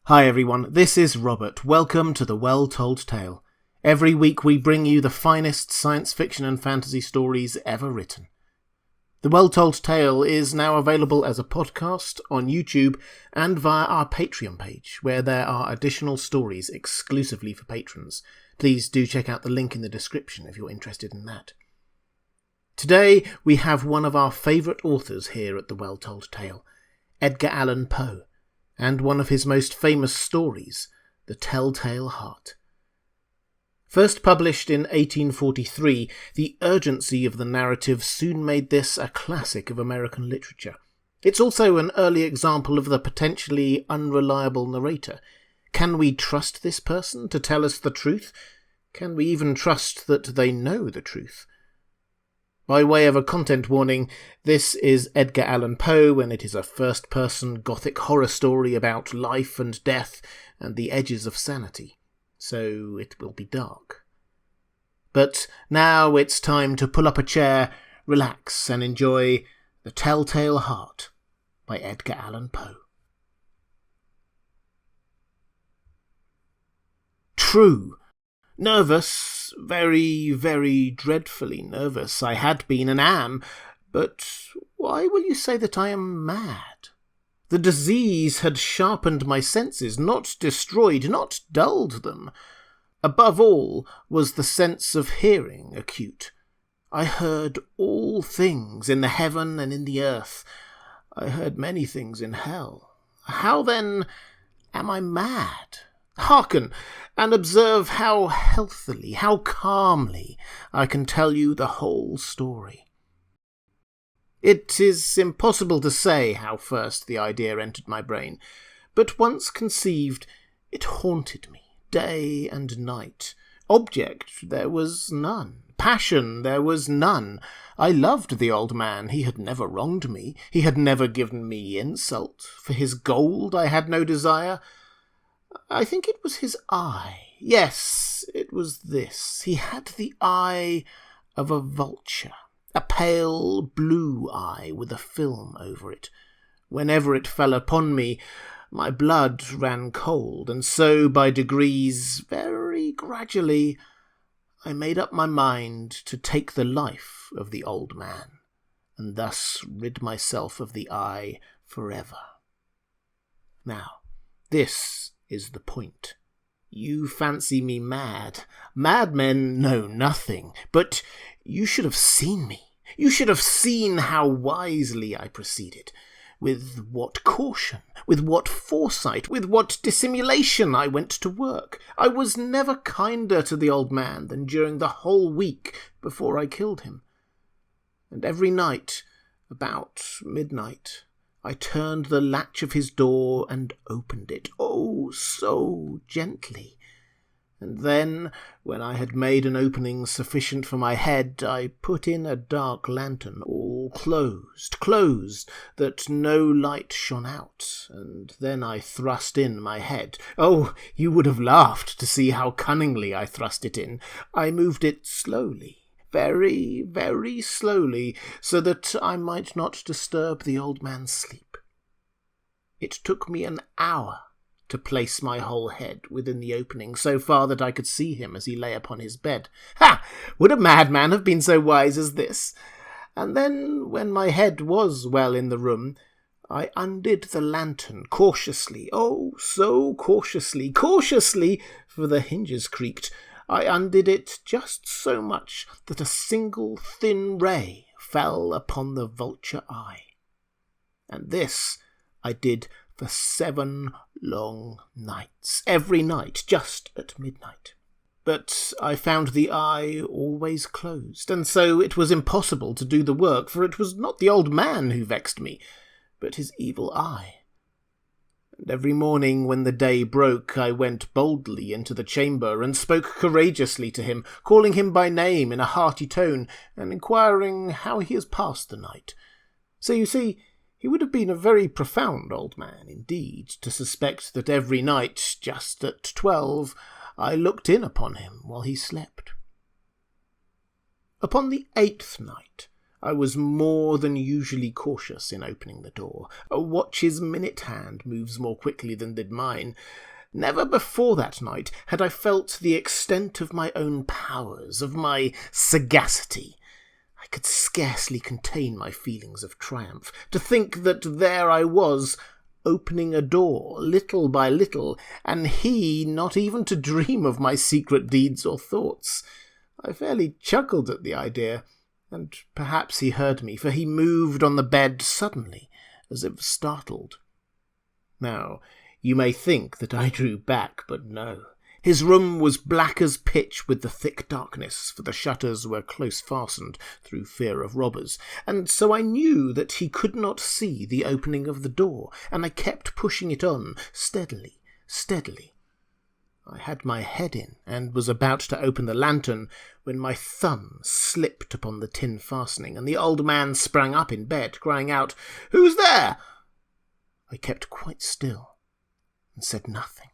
Hi everyone, this is Robert. Welcome to The Well-Told Tale. Every week we bring you the finest science fiction and fantasy stories ever written. The Well-Told Tale is now available as a podcast on YouTube and via our Patreon page, where there are additional stories exclusively for patrons. Please do check out the link in the description if you're interested in that. Today we have one of our favourite authors here at The Well-Told Tale, Edgar Allan Poe, and one of his most famous stories, The Tell-Tale Heart. First published in 1843, the urgency of the narrative soon made this a classic of American literature. It's also an early example of the potentially unreliable narrator. Can we trust this person to tell us the truth? Can we even trust that they know the truth? By way of a content warning, this is Edgar Allan Poe, and it is a first-person gothic horror story about life and death and the edges of sanity, so it will be dark. But now it's time to pull up a chair, relax, and enjoy The Tell-Tale Heart by Edgar Allan Poe. True. Nervous, very, very dreadfully nervous I had been and am, but why will you say that I am mad? The disease had sharpened my senses, not destroyed, not dulled them. Above all was the sense of hearing acute. I heard all things in the heaven and in the earth. I heard many things in hell. How then am I mad? Hearken, and observe how healthily, how calmly I can tell you the whole story. It is impossible to say how first the idea entered my brain, but once conceived, it haunted me, day and night. Object there was none. Passion there was none. I loved the old man. He had never wronged me. He had never given me insult. For his gold I had no desire. I think it was his eye. Yes, it was this. He had the eye of a vulture, a pale blue eye with a film over it. Whenever it fell upon me, my blood ran cold, and so by degrees, very gradually, I made up my mind to take the life of the old man, and thus rid myself of the eye forever. Now, this is the point. You fancy me mad. Madmen know nothing, but you should have seen me. You should have seen how wisely I proceeded, with what caution, with what foresight, with what dissimulation I went to work. I was never kinder to the old man than during the whole week before I killed him. And every night, about midnight, I turned the latch of his door and opened it, oh, so gently. And then, when I had made an opening sufficient for my head, I put in a dark lantern, all closed, that no light shone out, and then I thrust in my head. Oh, you would have laughed to see how cunningly I thrust it in. I moved it slowly. Very, very slowly, so that I might not disturb the old man's sleep. It took me an hour to place my whole head within the opening, so far that I could see him as he lay upon his bed. Ha! Would a madman have been so wise as this? And then, when my head was well in the room, I undid the lantern cautiously, oh, so cautiously, for the hinges creaked. I undid it just so much that a single thin ray fell upon the vulture eye. And this I did for 7 long nights, every night, just at midnight. But I found the eye always closed, and so it was impossible to do the work, for it was not the old man who vexed me, but his evil eye. And every morning when the day broke, I went boldly into the chamber and spoke courageously to him, calling him by name in a hearty tone, and inquiring how he has passed the night. So you see, he would have been a very profound old man indeed, to suspect that every night, just at 12, I looked in upon him while he slept. Upon the 8th night, I was more than usually cautious in opening the door. A watch's minute hand moves more quickly than did mine. Never before that night had I felt the extent of my own powers, of my sagacity. I could scarcely contain my feelings of triumph. To think that there I was, opening a door, little by little, and he not even to dream of my secret deeds or thoughts. I fairly chuckled at the idea, and perhaps he heard me, for he moved on the bed suddenly, as if startled. Now, you may think that I drew back, but no. His room was black as pitch with the thick darkness, for the shutters were close fastened through fear of robbers, and so I knew that he could not see the opening of the door, and I kept pushing it on, steadily, steadily. I had my head in, and was about to open the lantern, when my thumb slipped upon the tin fastening, and the old man sprang up in bed, crying out, "Who's there?" I kept quite still, and said nothing.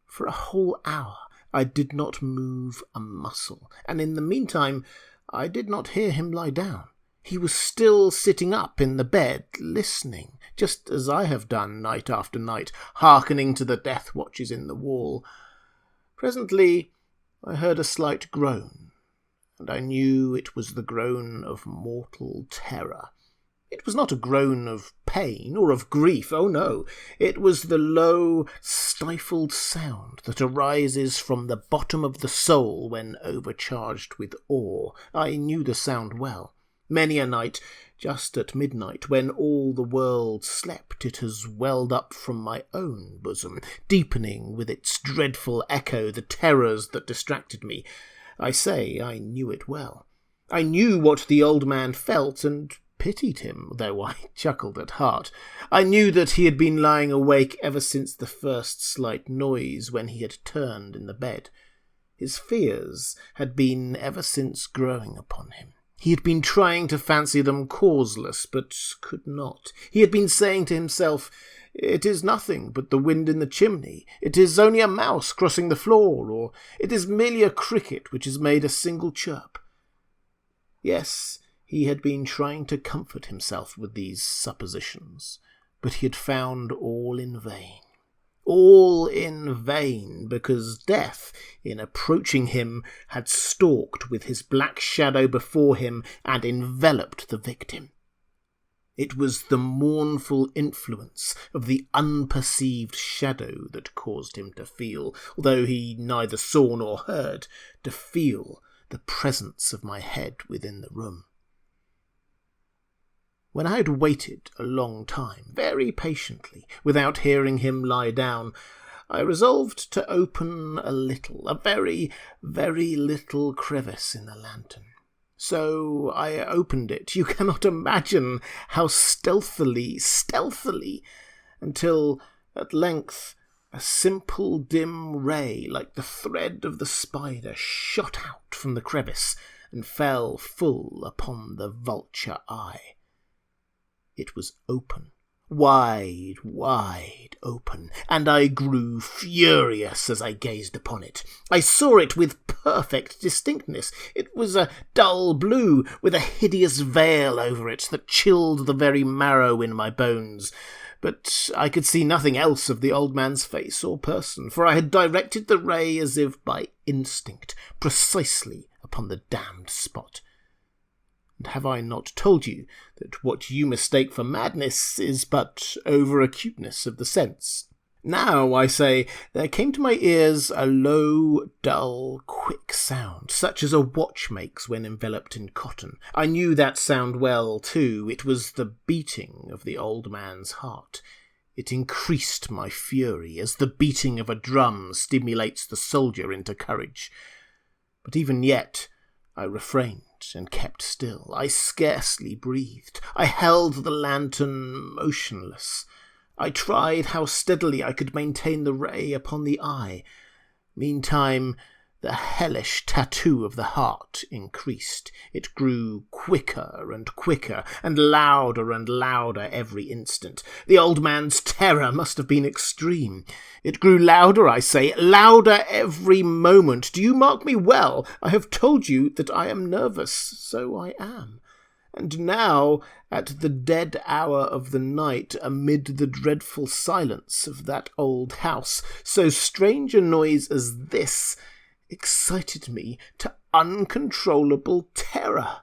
For a whole hour I did not move a muscle, and in the meantime I did not hear him lie down. He was still sitting up in the bed, listening, just as I have done night after night, hearkening to the death watches in the wall. Presently I heard a slight groan, and I knew it was the groan of mortal terror. It was not a groan of pain or of grief, oh no, it was the low, stifled sound that arises from the bottom of the soul when overcharged with awe. I knew the sound well. Many a night, just at midnight, when all the world slept, it has welled up from my own bosom, deepening with its dreadful echo the terrors that distracted me. I say I knew it well. I knew what the old man felt, and pitied him, though I chuckled at heart. I knew that he had been lying awake ever since the first slight noise when he had turned in the bed. His fears had been ever since growing upon him. He had been trying to fancy them causeless, but could not. He had been saying to himself, "It is nothing but the wind in the chimney. It is only a mouse crossing the floor, or it is merely a cricket which has made a single chirp." Yes, he had been trying to comfort himself with these suppositions, but he had found all in vain. All in vain, because death, in approaching him, had stalked with his black shadow before him and enveloped the victim. It was the mournful influence of the unperceived shadow that caused him to feel, although he neither saw nor heard, to feel the presence of my head within the room. When I had waited a long time, very patiently, without hearing him lie down, I resolved to open a little, a very, very little crevice in the lantern. So I opened it, you cannot imagine how stealthily, until at length a simple dim ray, like the thread of the spider, shot out from the crevice and fell full upon the vulture eye. It was open, wide open, and I grew furious as I gazed upon it. I saw it with perfect distinctness. It was a dull blue, with a hideous veil over it that chilled the very marrow in my bones. But I could see nothing else of the old man's face or person, for I had directed the ray as if by instinct, precisely upon the damned spot. And have I not told you that what you mistake for madness is but over-acuteness of the sense? Now, I say, there came to my ears a low, dull, quick sound, such as a watch makes when enveloped in cotton. I knew that sound well, too. It was the beating of the old man's heart. It increased my fury, as the beating of a drum stimulates the soldier into courage. But even yet I refrained and kept still. I scarcely breathed. I held the lantern motionless. I tried how steadily I could maintain the ray upon the eye. Meantime, the hellish tattoo of the heart increased. It grew quicker and louder every instant. The old man's terror must have been extreme. It grew louder, I say, louder every moment. Do you mark me well? I have told you that I am nervous, so I am. And now, at the dead hour of the night, amid the dreadful silence of that old house, so strange a noise as this excited me to uncontrollable terror.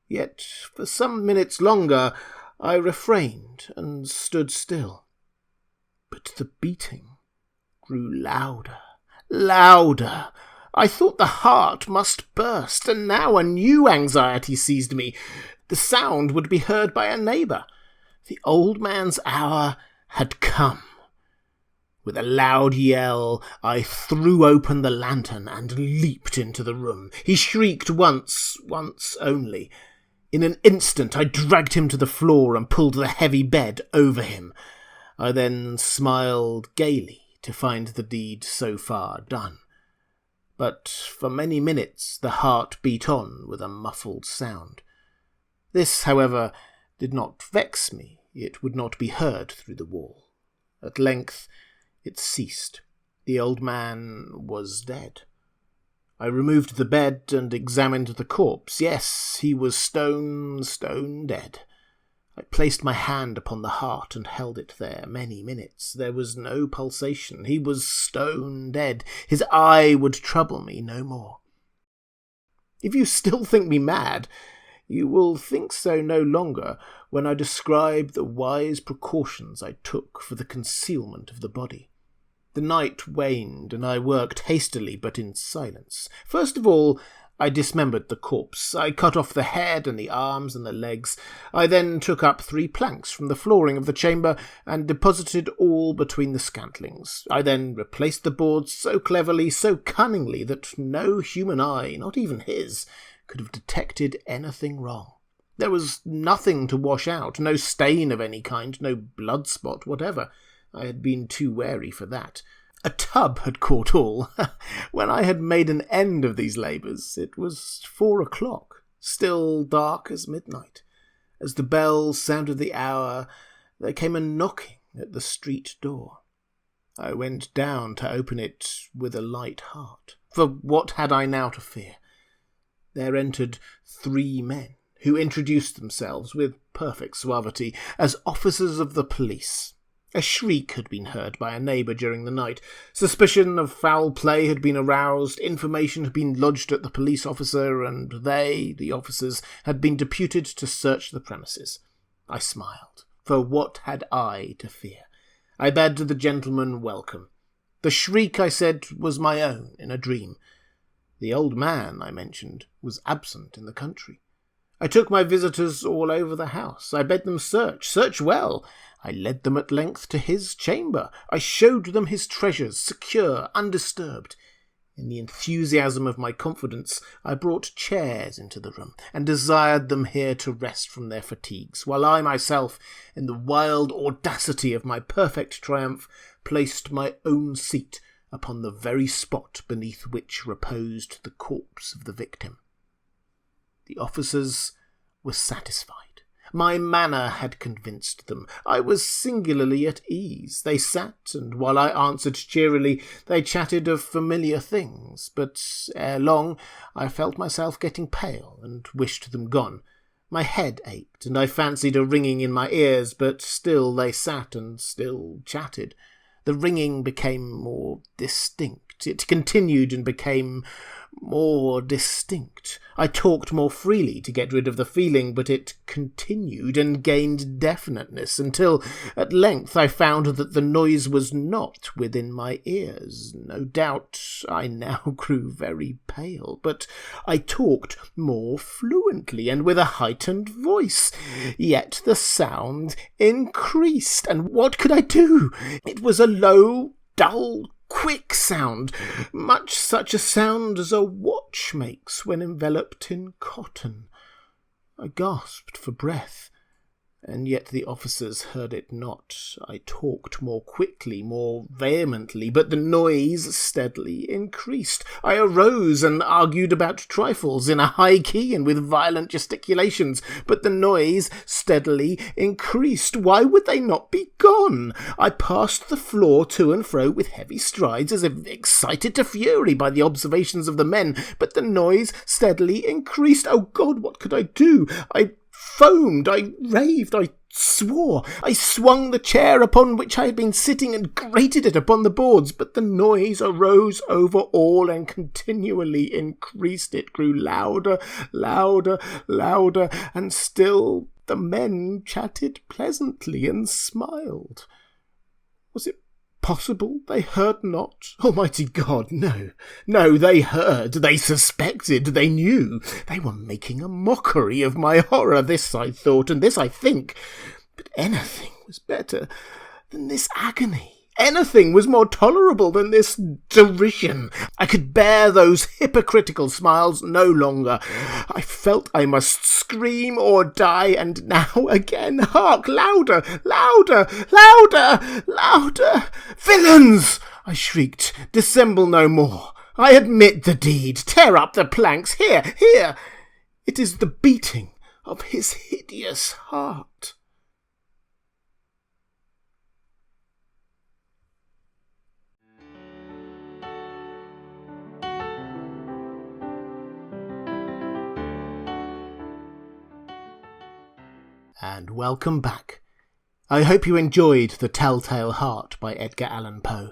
Yet for some minutes longer I refrained and stood still. But the beating grew louder, louder. I thought the heart must burst, and now a new anxiety seized me. The sound would be heard by a neighbour. The old man's hour had come. With a loud yell, I threw open the lantern and leaped into the room. He shrieked once only. In an instant I dragged him to the floor and pulled the heavy bed over him. I then smiled gaily to find the deed so far done. But for many minutes the heart beat on with a muffled sound. This, however, did not vex me. It would not be heard through the wall. At length it ceased. The old man was dead. I removed the bed and examined the corpse. Yes, he was stone dead. I placed my hand upon the heart and held it there many minutes. There was no pulsation. He was stone dead. His eye would trouble me no more. If you still think me mad, you will think so no longer when I describe the wise precautions I took for the concealment of the body. The night waned, and I worked hastily but in silence. First of all, I dismembered the corpse. I cut off the head and the arms and the legs. I then took up 3 planks from the flooring of the chamber and deposited all between the scantlings. I then replaced the boards so cleverly, so cunningly, that no human eye, not even his, could have detected anything wrong. There was nothing to wash out, no stain of any kind, no blood spot whatever. I had been too wary for that. A tub had caught all. When I had made an end of these labours, it was 4 o'clock, still dark as midnight. As the bells sounded the hour, there came a knocking at the street door. I went down to open it with a light heart, for what had I now to fear? There entered 3 men, who introduced themselves with perfect suavity as officers of the police. A shriek had been heard by a neighbour during the night. Suspicion of foul play had been aroused. Information had been lodged at the police officer, and they, the officers, had been deputed to search the premises. I smiled, for what had I to fear? I bade the gentleman welcome. The shriek, I said, was my own in a dream. The old man, I mentioned, was absent in the country. I took my visitors all over the house. I bade them search well. I led them at length to his chamber. I showed them his treasures, secure, undisturbed. In the enthusiasm of my confidence, I brought chairs into the room, and desired them here to rest from their fatigues, while I myself, in the wild audacity of my perfect triumph, placed my own seat upon the very spot beneath which reposed the corpse of the victim. The officers were satisfied. My manner had convinced them. I was singularly at ease. They sat, and while I answered cheerily, they chatted of familiar things, but ere long I felt myself getting pale, and wished them gone. My head ached, and I fancied a ringing in my ears, but still they sat and still chatted. The ringing became more distinct. It continued and became more distinct. I talked more freely to get rid of the feeling, but it continued and gained definiteness until at length I found that the noise was not within my ears. No doubt I now grew very pale, but I talked more fluently and with a heightened voice. Yet the sound increased, and what could I do? It was a low, dull, quick sound, much such a sound as a watch makes when enveloped in cotton. I gasped for breath. and yet the officers heard it not. I talked more quickly, more vehemently, but the noise steadily increased. I arose and argued about trifles in a high key and with violent gesticulations, but the noise steadily increased. Why would they not be gone? I passed the floor to and fro with heavy strides, as if excited to fury by the observations of the men, but the noise steadily increased. Oh God, what could I do? I foamed, I raved, I swore. I swung the chair upon which I had been sitting and grated it upon the boards, but the noise arose over all and continually increased. It grew louder, louder, louder, and still the men chatted pleasantly and smiled. Was it possible they heard not? Almighty God, no. No, they heard, they suspected, they knew. They were making a mockery of my horror. This I thought, and this I think. But anything was better than this agony. Anything was more tolerable than this derision. I could bear those hypocritical smiles no longer. I felt I must scream or die, and now again, hark, louder, louder, louder, louder. Villains! I shrieked. Dissemble no more. I admit the deed. Tear up the planks. Here, here. It is the beating of his hideous heart. And welcome back. I hope you enjoyed The Telltale Heart by Edgar Allan Poe.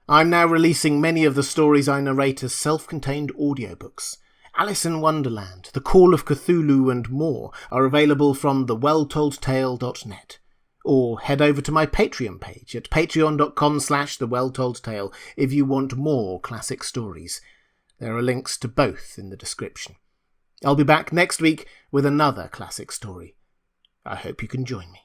I'm now releasing many of the stories I narrate as self-contained audiobooks. Alice in Wonderland, The Call of Cthulhu and more are available from thewelltoldtale.net. Or head over to my Patreon page at patreon.com/thewelltoldtale if you want more classic stories. There are links to both in the description. I'll be back next week with another classic story. I hope you can join me.